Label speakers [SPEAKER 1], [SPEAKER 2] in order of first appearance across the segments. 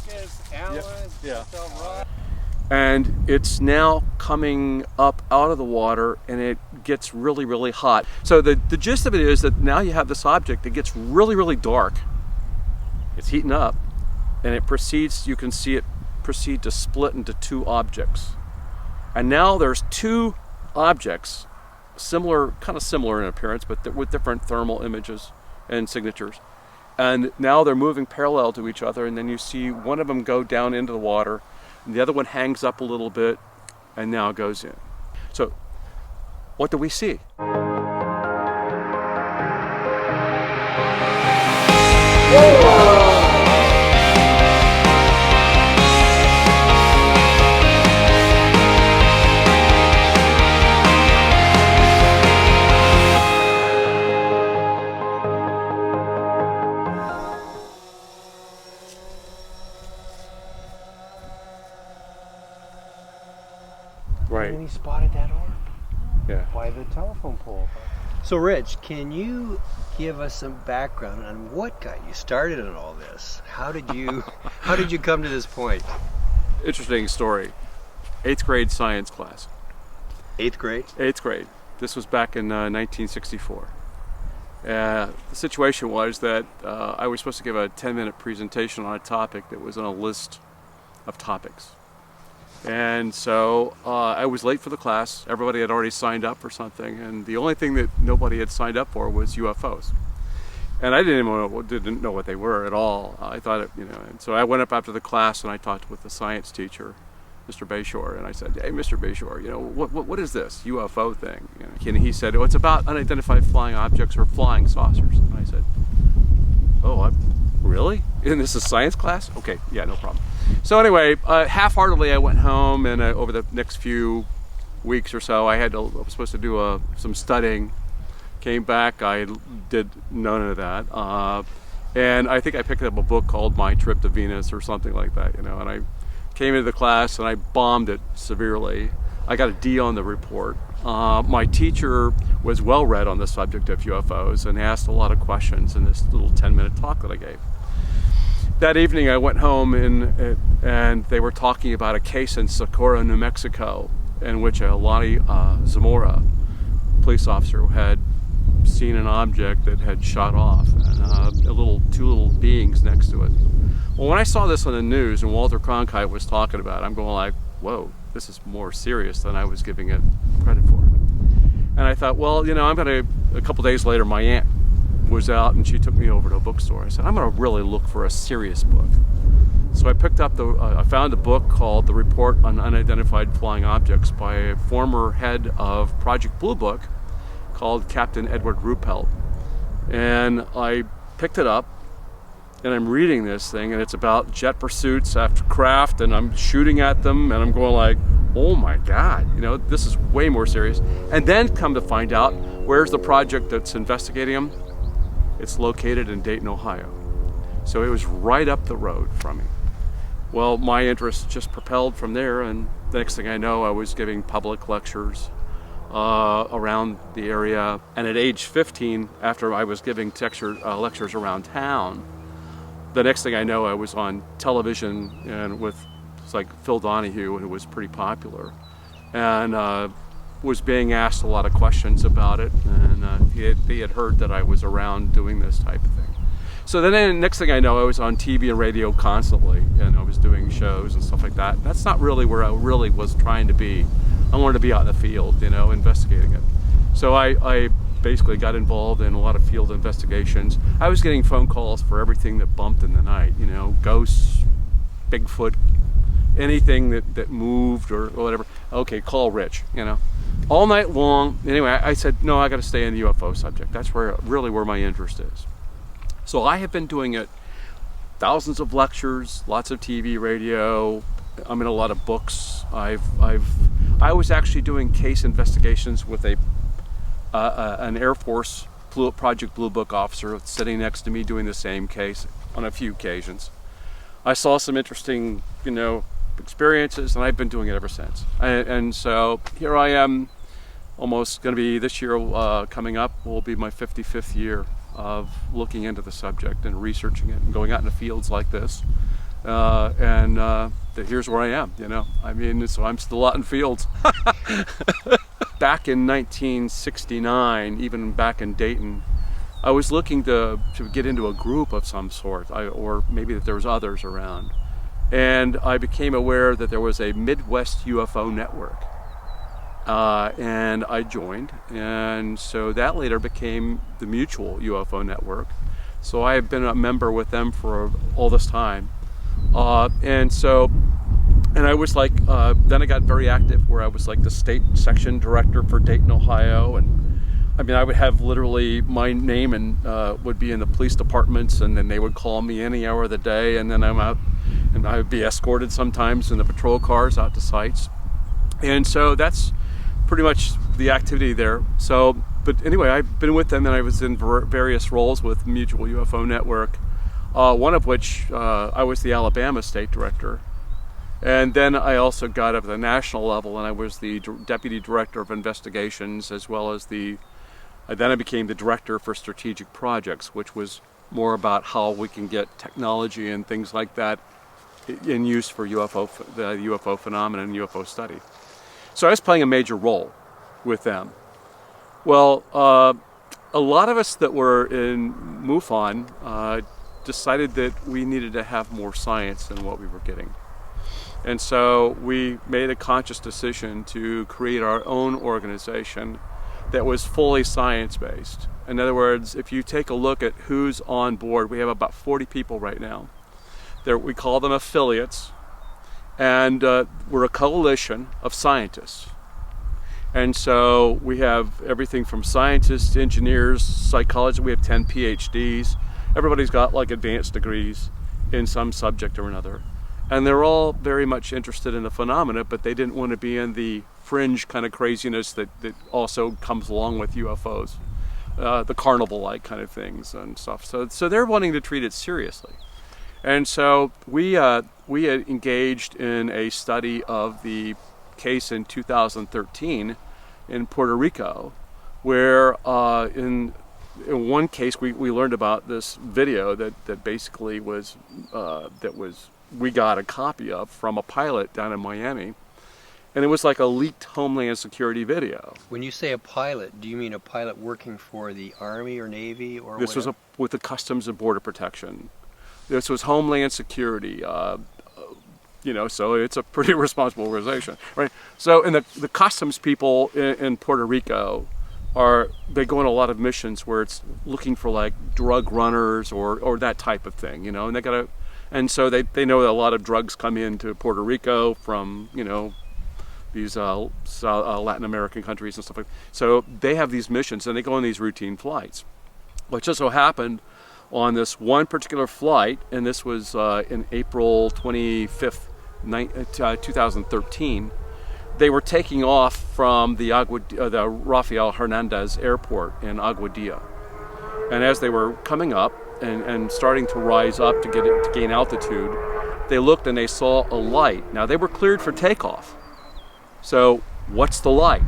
[SPEAKER 1] Marcus, Alan,
[SPEAKER 2] yeah.
[SPEAKER 1] Rod.
[SPEAKER 2] And it's now coming up out of the water, and it gets really, really hot. So the gist of it is that now you have this object that gets really, really dark. It's heating up, and it proceeds, you can see it proceed to split into two objects. And now there's two objects, kind of similar in appearance, but with different thermal images and signatures. And now they're moving parallel to each other, and then you see one of them go down into the water, and the other one hangs up a little bit and now goes in. So what do we see? Right.
[SPEAKER 1] And he spotted that orb.
[SPEAKER 2] Yeah.
[SPEAKER 1] By the telephone pole. So Rich, can you give us some background on what got you started in all this? How did you come to this point?
[SPEAKER 2] Interesting story. 8th grade science class.
[SPEAKER 1] 8th grade?
[SPEAKER 2] 8th grade. This was back in 1964. The situation was that I was supposed to give a 10-minute presentation on a topic that was on a list of topics. And so I was late for the class. Everybody had already signed up for something, and the only thing that nobody had signed up for was UFOs. And I didn't know what they were at all. I thought it, and so I went up after the class and I talked with the science teacher, Mr. Bayshore, and I said, "Hey, Mr. Bayshore, what is this UFO thing?" And he said, "Oh, it's about unidentified flying objects or flying saucers." And I said, "Oh, really? And this is science class? Okay, yeah, no problem." So anyway, half-heartedly I went home, and over the next few weeks or so, I was supposed to do some studying. Came back, I did none of that, and I think I picked up a book called My Trip to Venus or something like that, and I came into the class and I bombed it severely. I got a D on the report. My teacher was well read on the subject of UFOs and asked a lot of questions in this little 10-minute talk that I gave. That evening I went home and they were talking about a case in Socorro, New Mexico, in which a Lonnie Zamora police officer had seen an object that had shot off, and two little beings next to it. Well, when I saw this on the news and Walter Cronkite was talking about it, I'm going like, whoa, this is more serious than I was giving it credit for. And I thought, well, a couple days later, my aunt was out and she took me over to a bookstore. I said, I'm going to really look for a serious book. So I picked up I found a book called The Report on Unidentified Flying Objects by a former head of Project Blue Book called Captain Edward Ruppelt. And I picked it up and I'm reading this thing, and it's about jet pursuits after craft, and I'm shooting at them, and I'm going like, oh my God, this is way more serious. And then come to find out, where's the project that's investigating them? It's located in Dayton, Ohio. So it was right up the road from me. Well, my interest just propelled from there, and the next thing I know, I was giving public lectures around the area. And at age 15, after I was giving lectures around town, the next thing I know, I was on television and with Phil Donahue, who was pretty popular, and was being asked a lot of questions about it, and he had heard that I was around doing this type of thing. So then next thing I know, I was on TV and radio constantly, and I was doing shows and stuff like that. That's not really where I really was trying to be. I wanted to be out in the field, investigating it. So I basically got involved in a lot of field investigations. I was getting phone calls for everything that bumped in the night, ghosts, Bigfoot, anything that moved or whatever. Okay, call Rich, all night long. Anyway, I said, no, I got to stay in the UFO subject. That's where my interest is. So I have been doing it, thousands of lectures, lots of TV, radio. I'm in a lot of books. I was actually doing case investigations with an Air Force Project Blue Book officer sitting next to me doing the same case on a few occasions. I saw some interesting, experiences, and I've been doing it ever since. And so here I am, almost going to be this year coming up, will be my 55th year of looking into the subject and researching it and going out into fields like this Here's where I am, you know. I mean, so I'm still out in fields. Back in 1969, even back in Dayton, I was looking to get into a group of some sort, or maybe that there was others around. And I became aware that there was a Midwest UFO network. And I joined, and so that later became the Mutual UFO Network. So I have been a member with them for all this time. And I was like, then I got very active where I was like the state section director for Dayton, Ohio. And I mean, I would have literally my name and would be in the police departments, and then they would call me any hour of the day, and then I'm out, and I would be escorted sometimes in the patrol cars out to sites. And so that's pretty much the activity there. So, but anyway, I've been with them, and I was in various roles with Mutual UFO Network, one of which I was the Alabama state director. And then I also got up at the national level, and I was the deputy director of investigations, as well as then I became the director for strategic projects, which was more about how we can get technology and things like that in use for the UFO phenomenon and UFO study. So I was playing a major role with them. Well, a lot of us that were in MUFON decided that we needed to have more science than what we were getting. And so we made a conscious decision to create our own organization that was fully science-based. In other words, if you take a look at who's on board, we have about 40 people right now. We call them affiliates, and we're a coalition of scientists. And so we have everything from scientists, engineers, psychologists. We have 10 PhDs. Everybody's got like advanced degrees in some subject or another. And they're all very much interested in the phenomena, but they didn't want to be in the fringe kind of craziness that also comes along with UFOs, the carnival-like kind of things and stuff. So they're wanting to treat it seriously. And so we had engaged in a study of the case in 2013 in Puerto Rico, where in one case we learned about this video that basically was we got a copy of from a pilot down in Miami, and it was like a leaked Homeland Security video.
[SPEAKER 1] When you say a pilot, do you mean a pilot working for the Army or Navy or
[SPEAKER 2] This
[SPEAKER 1] whatever?
[SPEAKER 2] was with the Customs and Border Protection. This was Homeland Security, so it's a pretty responsible organization, right? So, and the customs people in Puerto Rico they go on a lot of missions where it's looking for like drug runners or that type of thing, and so they know that a lot of drugs come into Puerto Rico from, these Latin American countries and stuff like that. So they have these missions, and they go on these routine flights. Well, it just so happened on this one particular flight, and this was in April 25th, 2013, they were taking off from the Rafael Hernandez Airport in Aguadilla. And as they were coming up and starting to rise up to gain altitude, they looked and they saw a light. Now, they were cleared for takeoff. So what's the light?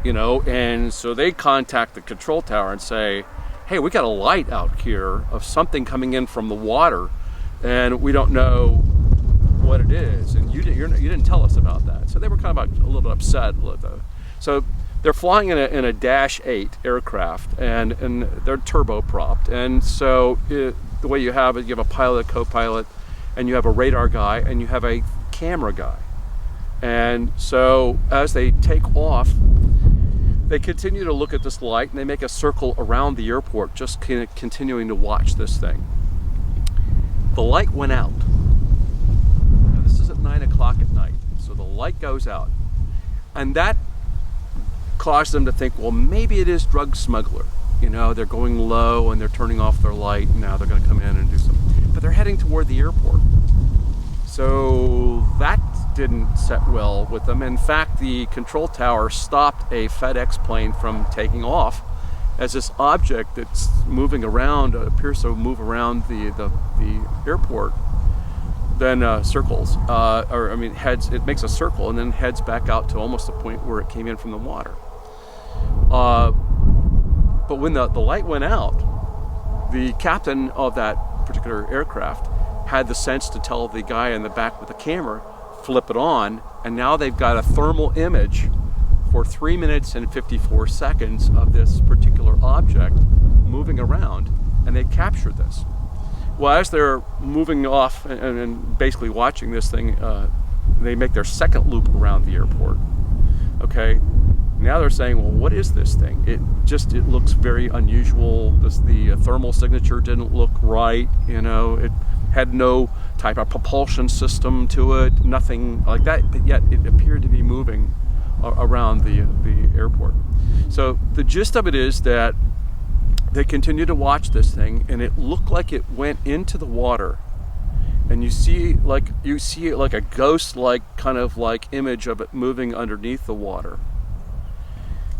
[SPEAKER 2] And so they contact the control tower and say, hey, we got a light out here of something coming in from the water, and we don't know what it is, and you didn't tell us about that. So they were kind of a little bit upset. So they're flying in a Dash 8 aircraft, and they're turbopropped. And so the way you have it, you have a pilot, a co-pilot, and you have a radar guy, and you have a camera guy. And so as they take off, they continue to look at this light, and they make a circle around the airport, just continuing to watch this thing. The light went out. Now, this is at 9 o'clock at night, so the light goes out. And that caused them to think, well, maybe it is drug smuggler. They're going low, and they're turning off their light, and now they're going to come in and do something. But they're heading toward the airport. So that didn't set well with them. In fact, the control tower stopped a FedEx plane from taking off as this object that's moving around, appears to move around the airport, then circles, heads. It makes a circle and then heads back out to almost the point where it came in from the water. But when the light went out, the captain of that particular aircraft had the sense to tell the guy in the back with the camera, flip it on, and now they've got a thermal image for 3 minutes and 54 seconds of this particular object moving around, and they captured this. Well, as they're moving off and basically watching this thing, they make their second loop around the airport. Okay, now they're saying, well, what is this thing? It looks very unusual. The thermal signature didn't look right. It had no type of propulsion system to it, nothing like that, but yet it appeared to be moving around the airport. So the gist of it is that they continued to watch this thing, and it looked like it went into the water, and you see it like a ghost-like kind of like image of it moving underneath the water.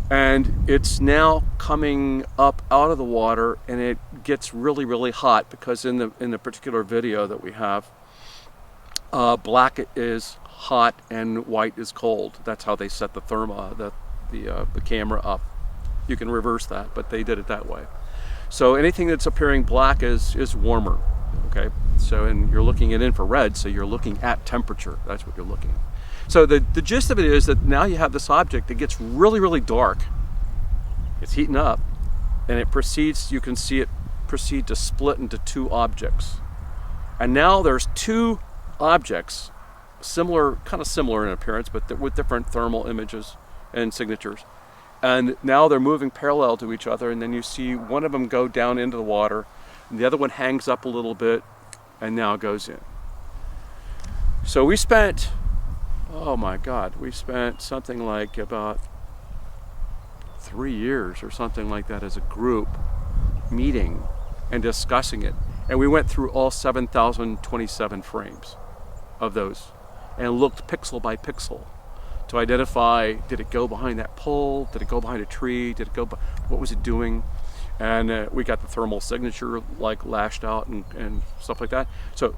[SPEAKER 2] And it's now coming up out of the water, and it gets really, really hot, because in the particular video that we have, black is hot and white is cold. That's how they set the camera up. You can reverse that, but they did it that way. So anything that's appearing black is warmer. Okay, so and you're looking at infrared, so you're looking at temperature. That's what you're looking at. So the gist of it is that now you have this object that gets really, really dark. It's heating up, and you can see it proceed to split into two objects. And now there's two objects, kind of similar in appearance, but with different thermal images and signatures. And now they're moving parallel to each other, and then you see one of them go down into the water, and the other one hangs up a little bit, and now goes in. So we spent something like about 3 years or something like that as a group meeting and discussing it. And we went through all 7,027 frames of those and looked pixel by pixel to identify, did it go behind that pole? Did it go behind a tree? What was it doing? And we got the thermal signature like lashed out and stuff like that. So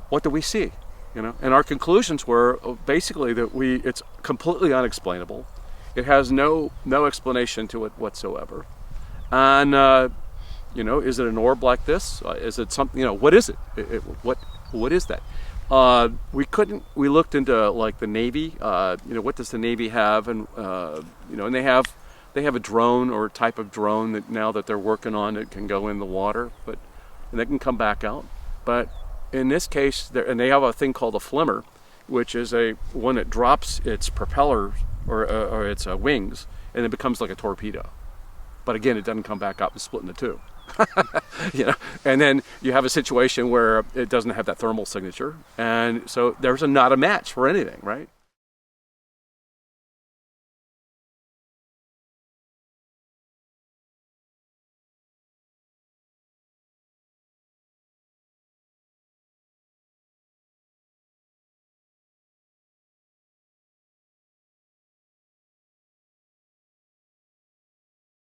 [SPEAKER 2] what do we see? And our conclusions were basically that it's completely unexplainable. It has no explanation to it whatsoever. And is it an orb like this? Is it something? What is it? What is that? We looked into like the Navy. What does the Navy have? And and they have a drone or a type of drone that now that they're working on, it can go in the water, and they can come back out. But in this case, they have a thing called a flimmer, which is one that drops its propellers or its wings, and it becomes like a torpedo. But again, it doesn't come back up and split into two. And then you have a situation where it doesn't have that thermal signature, and so there's not a match for anything, right?